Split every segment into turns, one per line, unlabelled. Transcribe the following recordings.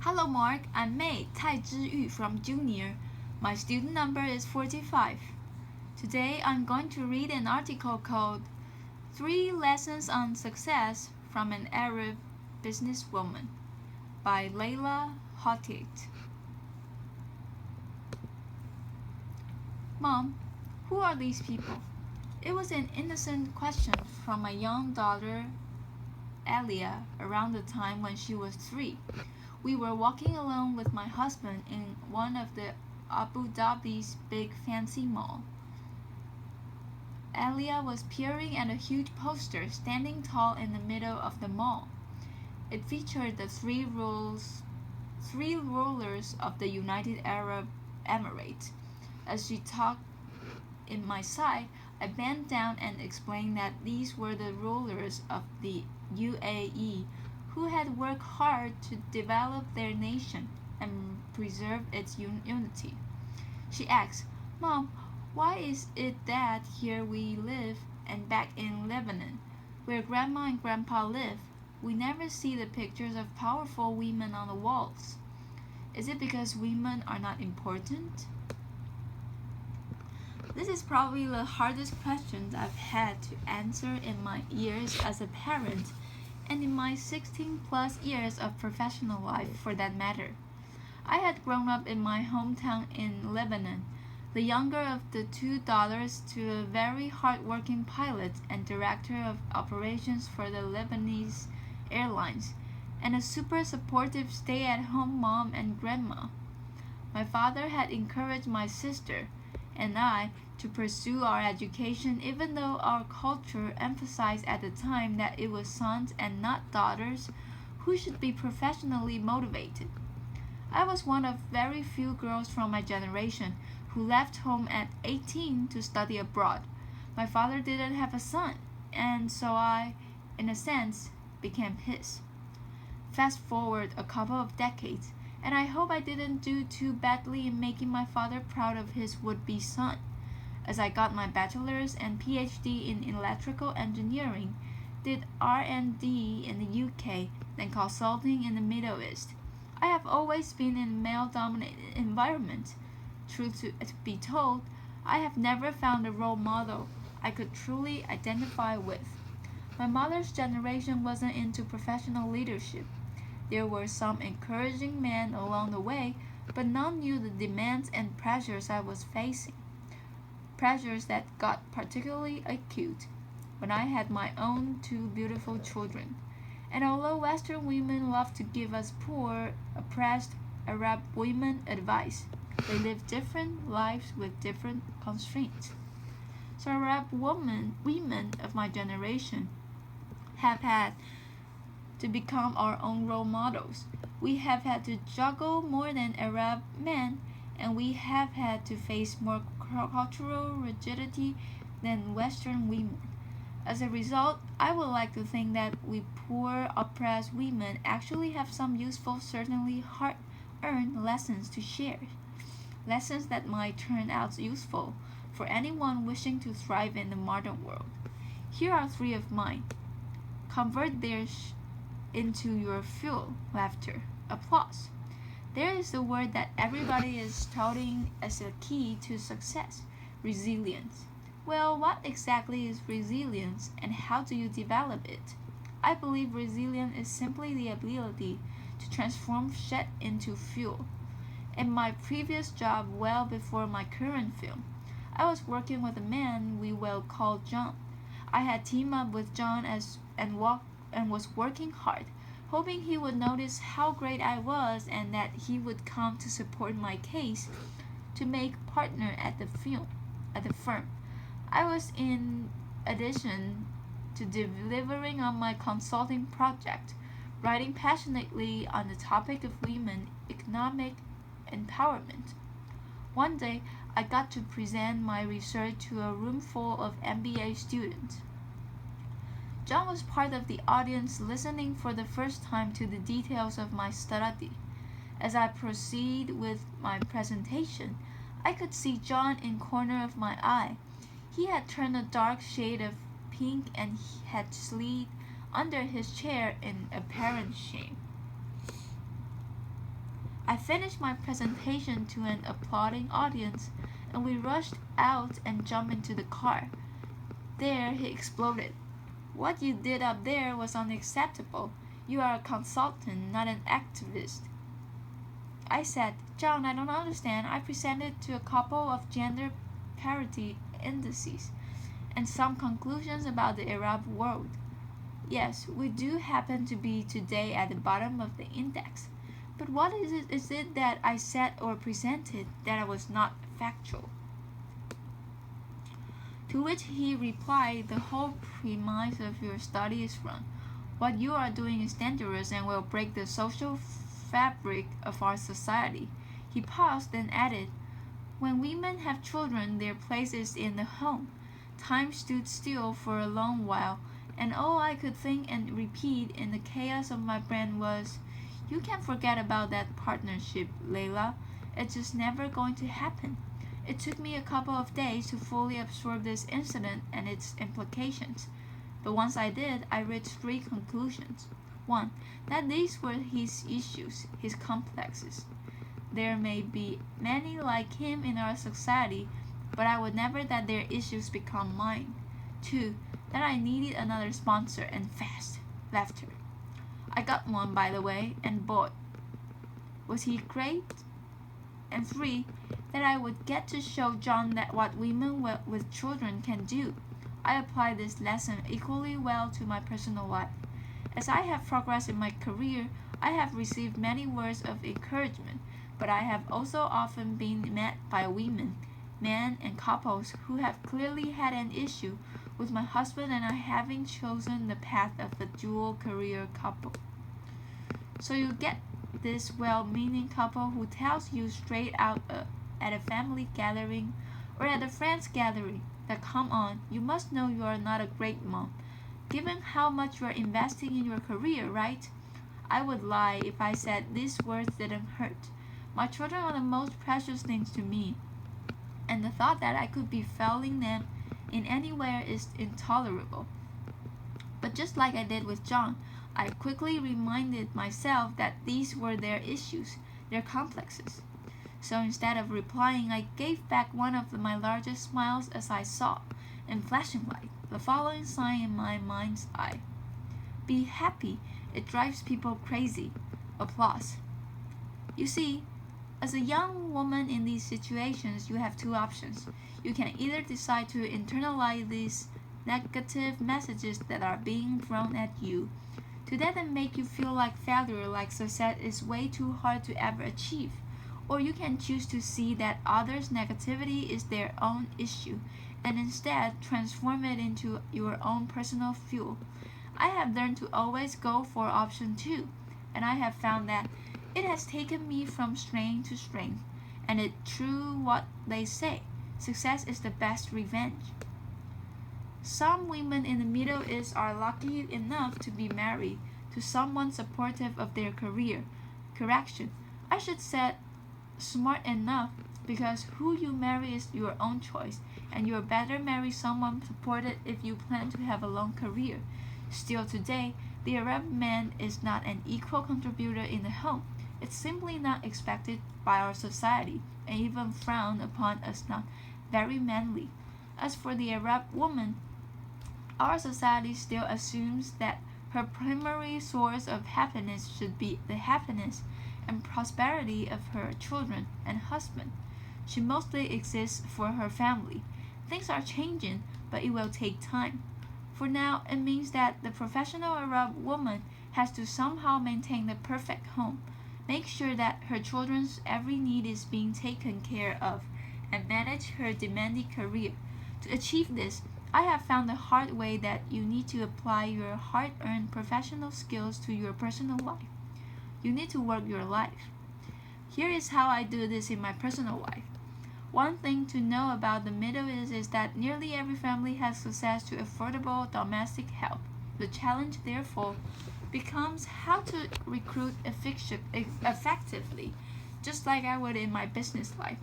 Hello Mark, I'm May Chih-Yu from Junior. My student number is 45. Today I'm going to read an article called 3 Lessons on Success from an Arab Businesswoman by Leila Hoteit. Mom, who are these people? It was an innocent question from my young daughter Leila around the time when she was 3. We were walking alone with my husband in one of the Abu Dhabi's big fancy mall. Leila was peering at a huge poster standing tall in the middle of the mall. It featured the three rulers of the United Arab Emirates. As she talked in my side, I bent down and explained that these were the rulers of the UAE who had worked hard to develop their nation and preserve its unity. She asked, Mom, why is it that here we live and back in Lebanon, where Grandma and Grandpa live, we never see the pictures of powerful women on the walls? Is it because women are not important? This is probably the hardest question I've had to answer in my years as a parent and in my 16 plus years of professional life for that matter. I had grown up in my hometown in Lebanon, the younger of the 2 daughters to a very hard-working pilot and director of operations for the Lebanese Airlines, and a super supportive stay-at-home mom and grandma. My father had encouraged my sister and I to pursue our education even though our culture emphasized at the time that it was sons and not daughters who should be professionally motivated. I was one of very few girls from my generation who left home at 18 to study abroad. My father didn't have a son, and so I, in a sense, became his. Fast forward a couple of decades, and I hope I didn't do too badly in making my father proud of his would-be son. As I got my bachelor's and PhD in electrical engineering, did R&D in the UK, then consulting in the Middle East. I have always been in a male-dominated environment. Truth to be told, I have never found a role model I could truly identify with. My mother's generation wasn't into professional leadership. There were some encouraging men along the way, but none knew the demands and pressures I was facing. Pressures that got particularly acute when I had my own 2 beautiful children. And although Western women love to give us poor, oppressed Arab women advice, they live different lives with different constraints. So Arab women of my generation have had to become our own role models. We have had to juggle more than Arab men, and we have had to face more cultural rigidity than Western women. As a result, I would like to think that we poor, oppressed women actually have some useful, certainly hard-earned lessons to share. Lessons that might turn out useful for anyone wishing to thrive in the modern world. Here are 3 of mine. Convert theirs into your fuel, laughter, applause. There is the word that everybody is touting as a key to success, resilience. Well, what exactly is resilience and how do you develop it? I believe resilience is simply the ability to transform shit into fuel. In my previous job, well before my current film, I was working with a man we will call John. I had teamed up with John and was working hard, hoping he would notice how great I was and that he would come to support my case to make partner at the firm. I was in addition to delivering on my consulting project, writing passionately on the topic of women economic empowerment. One day, I got to present my research to a room full of MBA students. John was part of the audience listening for the first time to the details of my study. As I proceed with my presentation, I could see John in corner of my eye. He had turned a dark shade of pink and he had slid under his chair in apparent shame. I finished my presentation to an applauding audience, and we rushed out and jumped into the car. There he exploded. What you did up there was unacceptable. You are a consultant, not an activist. I said, John, I don't understand. I presented to a couple of gender parity indices and some conclusions about the Arab world. Yes, we do happen to be today at the bottom of the index. But what is it that I said or presented that was not factual? To which he replied, the whole premise of your study is wrong. What you are doing is dangerous and will break the social fabric of our society. He paused and added, when women have children, their place is in the home. Time stood still for a long while, and all I could think and repeat in the chaos of my brain was, you can forget about that partnership, Leila. It's just never going to happen. It took me a couple of days to fully absorb this incident and its implications. But once I did, I reached three conclusions. One, that these were his issues, his complexes. There may be many like him in our society, but I would never let their issues become mine. Two, that I needed another sponsor, and fast. Laughter. I got one, by the way, and boy, was he great. And three, that I would get to show John that what women with children can do. I applied this lesson equally well to my personal life. As I have progressed in my career, I have received many words of encouragement, but I have also often been met by women, men, and couples who have clearly had an issue with my husband and I having chosen the path of a dual career couple. So you get this well-meaning couple who tells you straight out at a family gathering or at a friend's gathering that, come on, you must know you are not a great mom, given how much you are investing in your career, right? I would lie if I said these words didn't hurt. My children are the most precious things to me, and the thought that I could be failing them in anywhere is intolerable. But just like I did with John, I quickly reminded myself that these were their issues, their complexes. So instead of replying, I gave back one of my largest smiles as I saw, in flashing light, the following sign in my mind's eye. Be happy, it drives people crazy. Applause. You see, as a young woman in these situations, you have two options. You can either decide to internalize these negative messages that are being thrown at you, to let them make you feel like failure, like success is way too hard to ever achieve. Or you can choose to see that others' negativity is their own issue, and instead transform it into your own personal fuel. I have learned to always go for option 2, and I have found that it has taken me from strength to strength, and it's true what they say, success is the best revenge. Some women in the Middle East are lucky enough to be married to someone supportive of their career. Correction, I should say smart enough, because who you marry is your own choice, and you'd better marry someone supported if you plan to have a long career. Still today, the Arab man is not an equal contributor in the home. It's simply not expected by our society, and even frowned upon as not very manly. As for the Arab woman, our society still assumes that her primary source of happiness should be the happiness and prosperity of her children and husband. She mostly exists for her family. Things are changing, but it will take time. For now, it means that the professional Arab woman has to somehow maintain the perfect home, make sure that her children's every need is being taken care of, and manage her demanding career. To achieve this, I have found the hard way that you need to apply your hard-earned professional skills to your personal life. You need to work your life. Here is how I do this in my personal life. One thing to know about the Middle East is that nearly every family has access to affordable domestic help. The challenge, therefore, becomes how to recruit effectively, just like I would in my business life.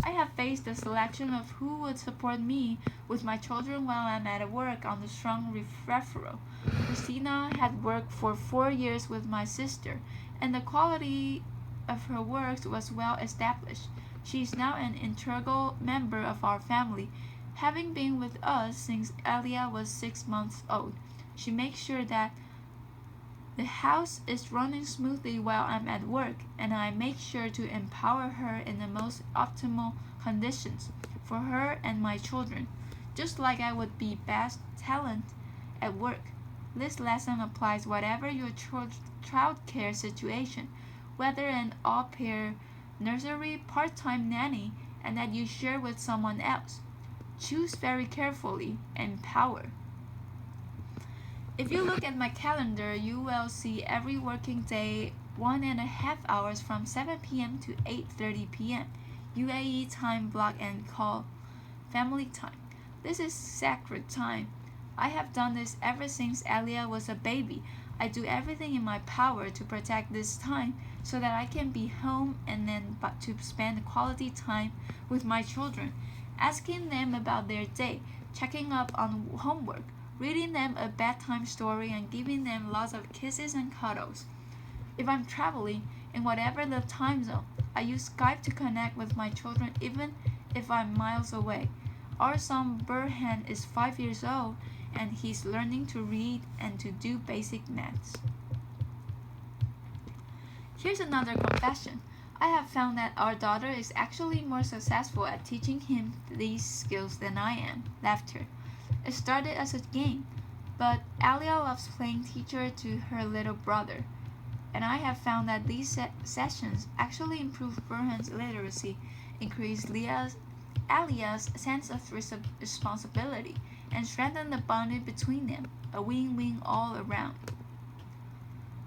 I have faced the selection of who would support me with my children while I'm at work on the strong referral. Christina had worked for 4 years with my sister, and the quality of her work was well established. She is now an integral member of our family, having been with us since Elia was 6 months old. She makes sure that the house is running smoothly while I'm at work, and I make sure to empower her in the most optimal conditions for her and my children, just like I would be best talent at work. This lesson applies whatever your child care situation, whether an au pair, nursery, part-time nanny, and that you share with someone else. Choose very carefully and empower. If you look at my calendar, you will see every working day 1.5 hours from 7 p.m. to 8:30 p.m. UAE time block and call family time. This is sacred time. I have done this ever since Elia was a baby. I do everything in my power to protect this time so that I can be home and then to spend quality time with my children, asking them about their day, checking up on homework, reading them a bedtime story, and giving them lots of kisses and cuddles. If I'm traveling, in whatever the time zone, I use Skype to connect with my children even if I'm miles away. Our son Burhan is 5 years old and he's learning to read and to do basic maths. Here's another confession. I have found that our daughter is actually more successful at teaching him these skills than I am. Laughter. It started as a game, but Alia loves playing teacher to her little brother, and I have found that these sessions actually improve Burhan's literacy, increase Alia's sense of responsibility, and strengthen the bonding between them, a win-win all around.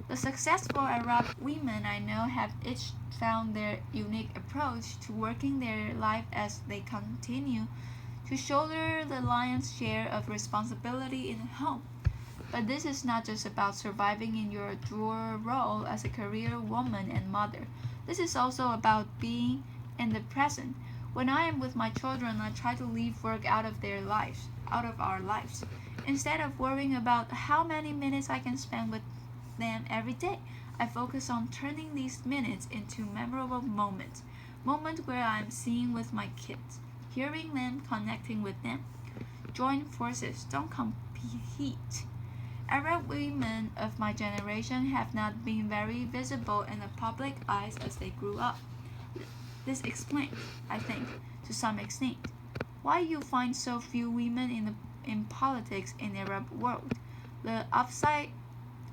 The successful Arab women I know have each found their unique approach to working their life as they continue to shoulder the lion's share of responsibility in the home. But this is not just about surviving in your dual role as a career woman and mother. This is also about being in the present. When I am with my children, I try to leave work out of our lives. Instead of worrying about how many minutes I can spend with them every day, I focus on turning these minutes into memorable moments. Moments where I'm seeing with my kids, hearing them, connecting with them. Join forces, don't compete. Arab women of my generation have not been very visible in the public eyes as they grew up. This explains, I think, to some extent, why you find so few women in politics in the Arab world. The upside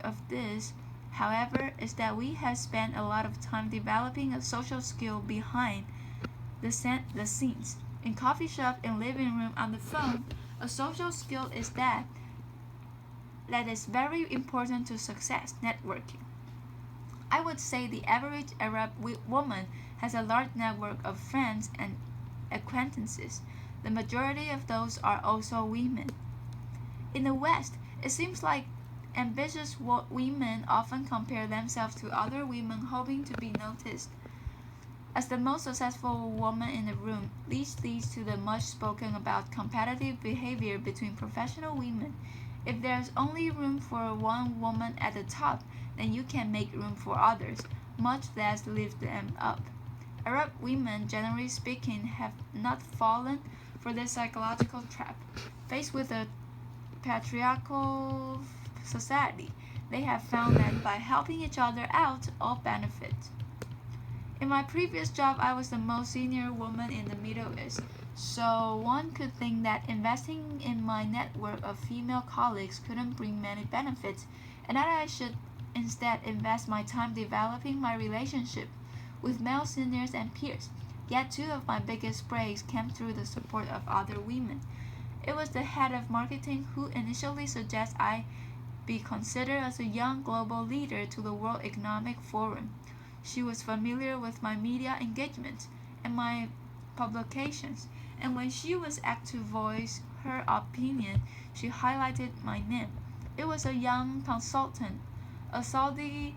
of this, however, is that we have spent a lot of time developing a social skill behind the scenes. In coffee shop, in living room, on the phone, a social skill is that is very important to success, networking. I would say the average Arab woman has a large network of friends and acquaintances. The majority of those are also women. In the West, it seems like ambitious women often compare themselves to other women hoping to be noticed. As the most successful woman in the room, this leads to the much spoken about competitive behavior between professional women. If there's only room for one woman at the top, then you can make room for others, much less lift them up. Arab women, generally speaking, have not fallen for this psychological trap. Faced with a patriarchal society, they have found that by helping each other out, all benefit. In my previous job, I was the most senior woman in the Middle East, so one could think that investing in my network of female colleagues couldn't bring many benefits, and that I should instead invest my time developing my relationship with male seniors and peers. Yet two of my biggest breaks came through the support of other women. It was the head of marketing who initially suggested I be considered as a young global leader to the World Economic Forum. She was familiar with my media engagement and my publications, and when she was asked to voice her opinion, she highlighted my name. It was a young consultant, a Saudi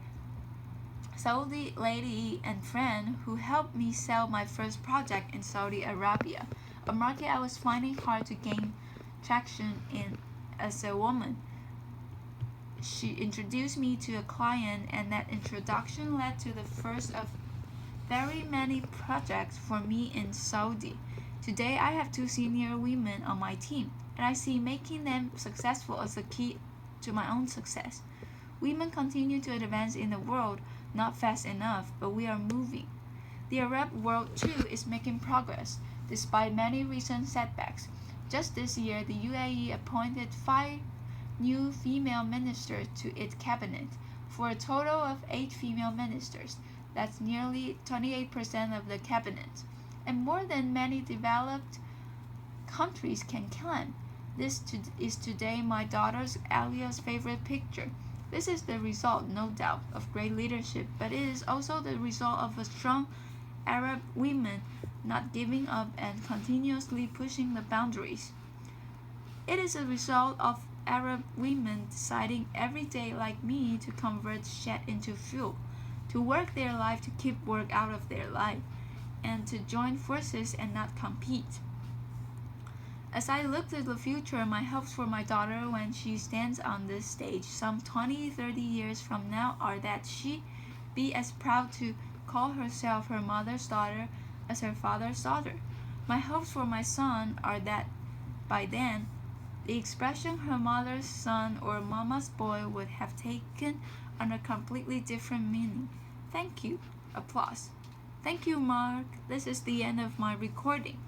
lady and friend who helped me sell my first project in Saudi Arabia, a market I was finding hard to gain traction in as a woman. She introduced me to a client, and that introduction led to the first of very many projects for me in Saudi. Today I have two senior women on my team, and I see making them successful as the key to my own success. Women continue to advance in the world, not fast enough, but we are moving. The Arab world too is making progress, despite many recent setbacks. Just this year, the UAE appointed 5 new female ministers to its cabinet, for a total of 8 female ministers. That's nearly 28% of the cabinet, and more than many developed countries can claim. Is today my daughter Alia's favorite picture. This is the result, no doubt, of great leadership, but it is also the result of a strong Arab women not giving up and continuously pushing the boundaries. It is a result of Arab women deciding every day, like me, to convert shed into fuel, to work their life to keep work out of their life, and to join forces and not compete. As I look to the future, my hopes for my daughter when she stands on this stage some 20, 30 years from now are that she be as proud to call herself her mother's daughter as her father's daughter. My hopes for my son are that by then, the expression her mother's son or mama's boy would have taken on a completely different meaning. Thank you. Applause. Thank you, Mark. This is the end of my recording.